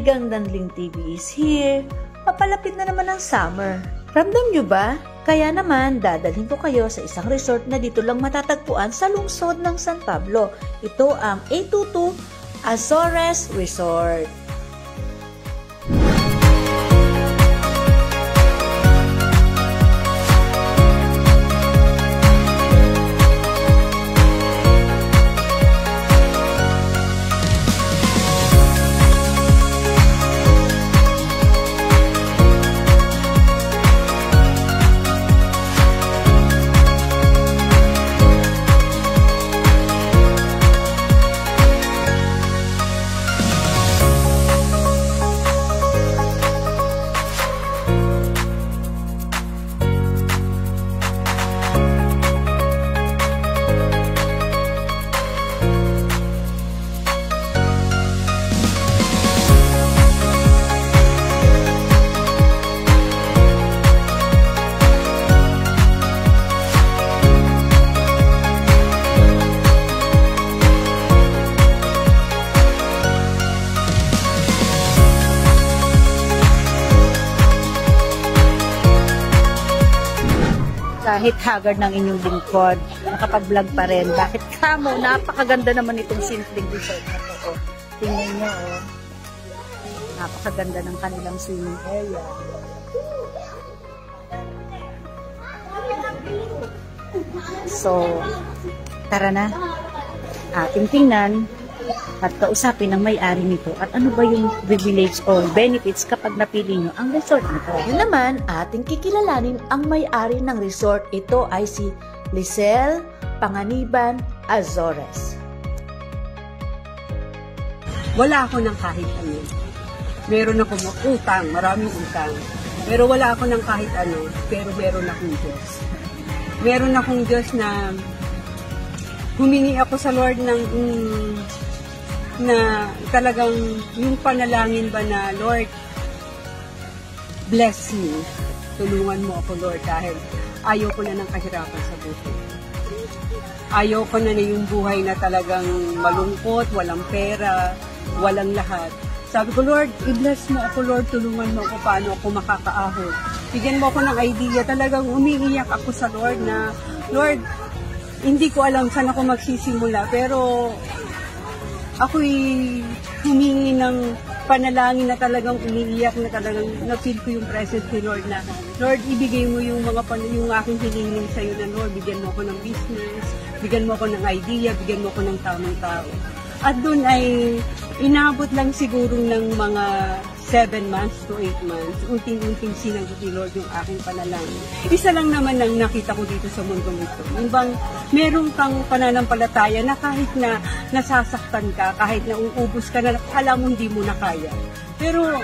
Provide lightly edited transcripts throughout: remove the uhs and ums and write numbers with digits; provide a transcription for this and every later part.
Gangdanling TV is here. Papalapit na naman ang summer. Ramdam nyo ba? Kaya naman, dadalhin ko kayo sa isang resort na dito lang matatagpuan sa lungsod ng San Pablo. Ito ang A22 Azores Resort. Kahit haggard ng inyong lingkod, nakapag-vlog pa rin. Bakit kamo? Napakaganda naman itong simpleng resort na to. Oh. Tingnan nyo, oh. Napakaganda ng kanilang swimming area. So, tara na. Ating tingnan at kausapin ang may-ari nito at ano ba yung privilege o benefits kapag napili nyo ang resort nito. Yun naman, ating kikilalanin ang may-ari ng resort. Ito ay si Lisel Panganiban Azores. Wala ako ng kahit ano. Meron ako utang, maraming utang. Pero wala ako ng kahit ano, pero meron akong Diyos. Meron akong Diyos na humingi ako sa Lord ng na talagang yung panalangin ba na, Lord, bless me. Tulungan mo ako, Lord, dahil ayaw ko na ng kahirapan sa buhay. Ayaw ko na yung buhay na talagang malungkot, walang pera, walang lahat. Sabi ko, Lord, i-bless mo ako, Lord, tulungan mo ako paano ako makakaahon. Bigyan mo ako ng idea. Talagang umiiyak ako sa Lord na, Lord, hindi ko alam saan ako magsisimula, pero ako'y humingi ng panalangin na talagang umiiyak, na talagang na-feel ko yung presence ni Lord na, Lord, ibigay mo yung yung aking hilingin sa'yo na, Lord, bigyan mo ako ng business, bigyan mo ako ng idea, bigyan mo ako ng tamang tao. At doon ay inabot lang siguro ng mga 7 months to 8 months, unting-unting sinagot ni Lord yung aking panalangin. Isa lang naman ang nakita ko dito sa mundong ito. Yung bang meron kang pananampalataya na kahit na nasasaktan ka, kahit na uubos ka na, alam mo hindi mo na kaya. Pero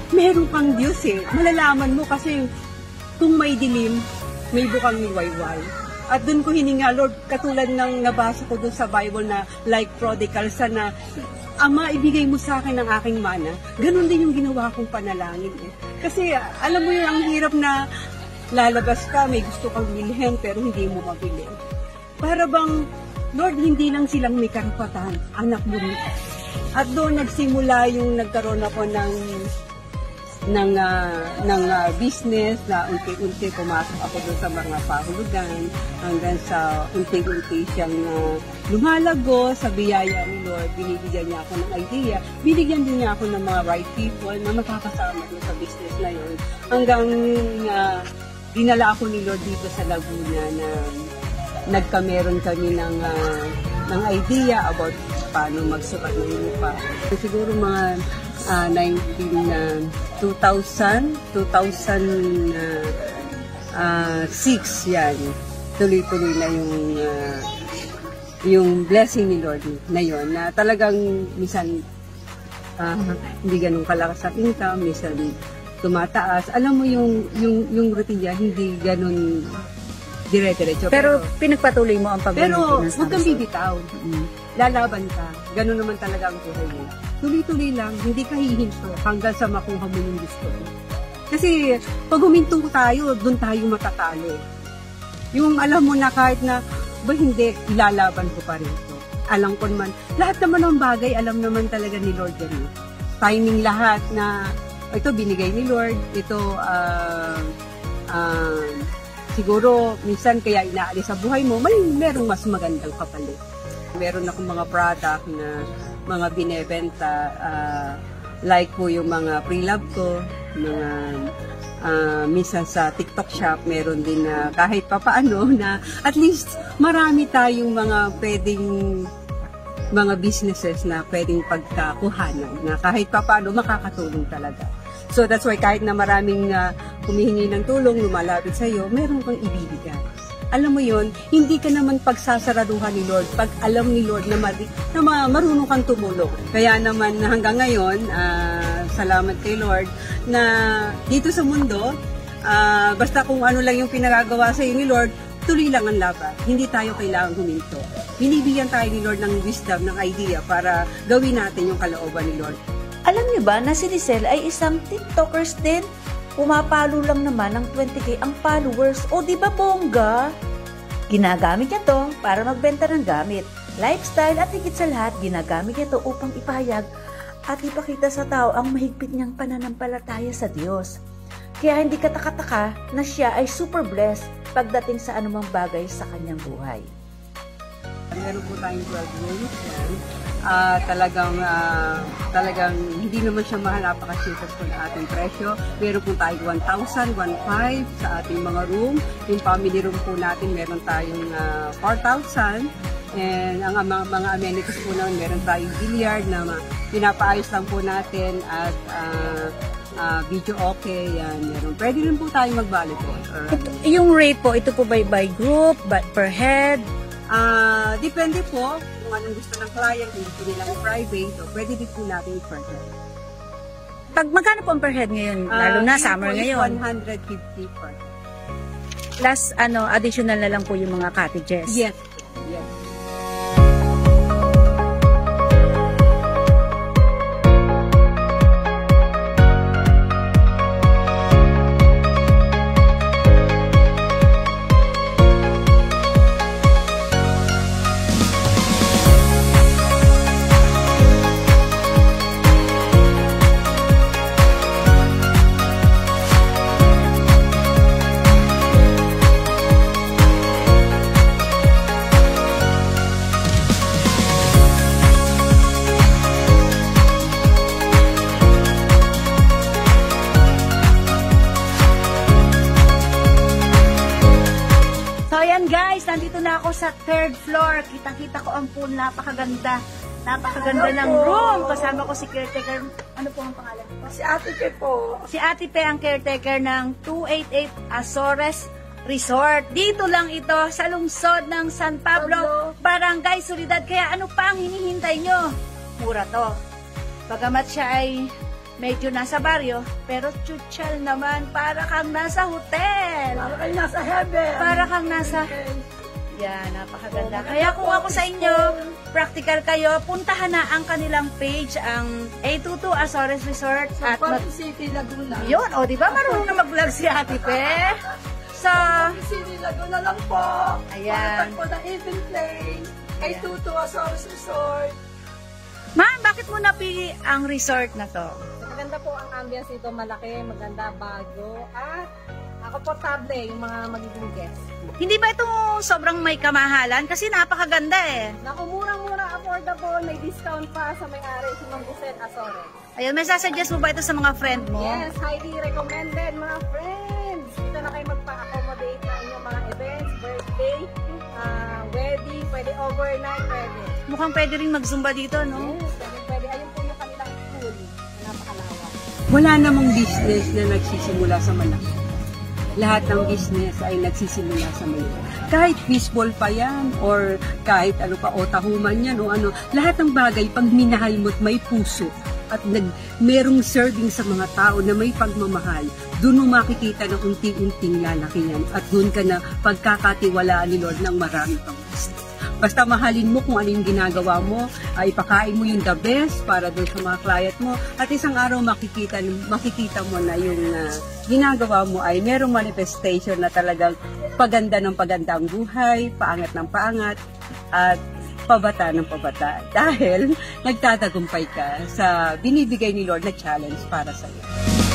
meron kang Diyos eh. Malalaman mo kasi kung may dilim, may bukang niwayway. At doon ko hininga, Lord, katulad ng nabasa ko doon sa Bible na like prodigal son na, Ama, ibigay mo sa akin ang aking mana. Ganon din yung ginawa kong panalangin. Eh. Kasi alam mo yun, ang hirap na lalabas ka, may gusto kang bilhin, pero hindi mo mabili. Para bang, Lord, hindi lang silang may karapatan, anak mo rin. At doon nagsimula yung nagkaroon ako ng business na unti-unti pumasok ako doon sa mga pahulugan hanggang sa unti-unti siyang lumalago sa biyaya ni Lord. Binibigyan niya ako ng idea, binigyan din niya ako ng mga right people na magkakasama doon sa business na yun hanggang dinala ako ni Lord dito sa Laguna na nagkameron kami ng idea about paano magsukat ng lupa. Siguro mga 2006 yan. Tuloy-tuloy na yung blessing ni Lord na yon na talagang minsan hindi ganun kalakas sa income, minsan tumataas. Alam mo yung routine niya, hindi ganun dire-diretso. Pero pinagpatuloy mo ang pag-maintenance. Pero huwag kang bibitaw. Lalaban ka. Ganun naman talaga ang buhay mo. Tuloy-tuloy lang, hindi ka hihinto hanggang sa makuha mo yung gusto mo. Kasi pag huminto tayo, doon tayo matatalo. Yung alam mo na kahit na, ba hindi, ilalaban ko pa rin ito. Alam ko naman, lahat naman ng bagay, alam naman talaga ni Lord yan. timing lahat na ito binigay ni Lord, ito siguro minsan kaya inaalis sa buhay mo, merong mas magandang kapalit. Meron akong mga product na mga binebenta, like po yung mga pre-love ko, mga minsan sa TikTok shop, meron din na kahit papaano na at least marami tayong mga pwedeng mga businesses na pwedeng pagkakuhanan na kahit papaano makakatulong talaga. So that's why kahit na maraming humihingi ng tulong, lumalapit sa iyo, meron kang ibibigay. Alam mo yon, hindi ka naman pagsasaraduhan ni Lord pag alam ni Lord na marunong kang tumulong. Kaya naman hanggang ngayon, salamat kay Lord na dito sa mundo, basta kung ano lang yung pinagagawa sa iyo ni Lord, tuloy lang ang laban. Hindi tayo kailangang huminto. Binibigyan tayo ni Lord ng wisdom, ng idea para gawin natin yung kalooban ni Lord. Alam niyo ba na si Rizal ay isang TikTokers din? Pumapalo lang naman ng 20k ang followers. O di ba bongga? Ginagamit niya to para magbenta ng gamit, lifestyle at higit sa lahat, ginagamit niya to upang ipahayag at ipakita sa tao ang mahigpit niyang pananampalataya sa Diyos. Kaya hindi kataka-taka na siya ay super blessed pagdating sa anumang bagay sa kanyang buhay. Meron po tayong 12 rooms yan. Talagang hindi naman siya mahal, napaka-cheapest po na ating presyo. Meron po tayong 1,000, 1,500 sa ating mga room. Yung family room po natin, meron tayong 4,000. And ang mga amenities po naman, meron tayong billiard na pinapaayos lang po natin at video okay, yan. Meron. Pwede rin po tayong mag-volleyball. Yung rate po, ito po by group, per head? Depende po kung anong gusto ng client, kung gusto nilang private, o pwede din po natin per head. Pag magkano po per head ngayon? Lalo na summer ngayon. 150 per head. Plus, additional na lang po yung mga cottages. Yes. Yes. Guys, nandito na ako sa 3rd floor. Kitang-kita ko ang pool. Napakaganda. Napakaganda ng room. Kasama ko si caretaker. Ano po ang pangalan? Si Ate Pe po. Si Ate Pe ang caretaker ng 288 Azores Resort. Dito lang ito sa lungsod ng San Pablo, Barangay Soledad. Kaya ano pa ang hinihintay nyo? Mura to. Bagamat siya ay medyo nasa baryo, pero chuchal naman. Para kang nasa hotel. Para kayo nasa heaven. Para kang nasa... Yan, napakaganda. Kaya kung ako sa inyo, practical kayo, puntahan na ang kanilang page, ang A22 Azores Resort. Sa Party City, Laguna. Yun, o diba marunong na mag-vlog si Ate Pe? So, Party City, Laguna lang po. Ayan. Para po ng Even Place. A22 Azores Resort. ma'am, bakit mo napili ang resort na to? Maganda po ang ambience nito, malaki, maganda, bago, at komportable yung mga magiging guests. Hindi ba ito sobrang may kamahalan? Kasi napakaganda eh. Naku, murang-mura, affordable, may discount pa sa may-ari, si Mang Giselle Azores. Ayun, may sasuggest mo ba ito sa mga friend mo? Yes, highly recommended mga friends. Dito na kayo magpa-accommodate na inyong mga events, birthday, wedding, pwede overnight, pwede. Mukhang pwede rin mag-zumba dito, no? Yes, pwede. Ayun po yung kanilang pool na napakalawak. Wala namang business na nagsisimula sa malaki. Lahat ng business ay nagsisimula sa maliit. Kahit fishball pa yan, or kahit ano pa, o tahuman yan, o ano, lahat ng bagay, pag minahal mo't may puso, at merong serving sa mga tao na may pagmamahal, doon mo makikita na unti-unting lalaki yan, at doon ka na pagkakatiwalaan ni Lord ng marami pang business. Basta mahalin mo kung ano yung ginagawa mo, ipakain mo yung the best para doon sa mga client mo, at isang araw makikita mo na yung ginagawa mo ay merong manifestation na talagang paganda ng paganda ang buhay, paangat ng paangat, at pabata ng pabata dahil nagtatagumpay ka sa binibigay ni Lord na challenge para sa iyo.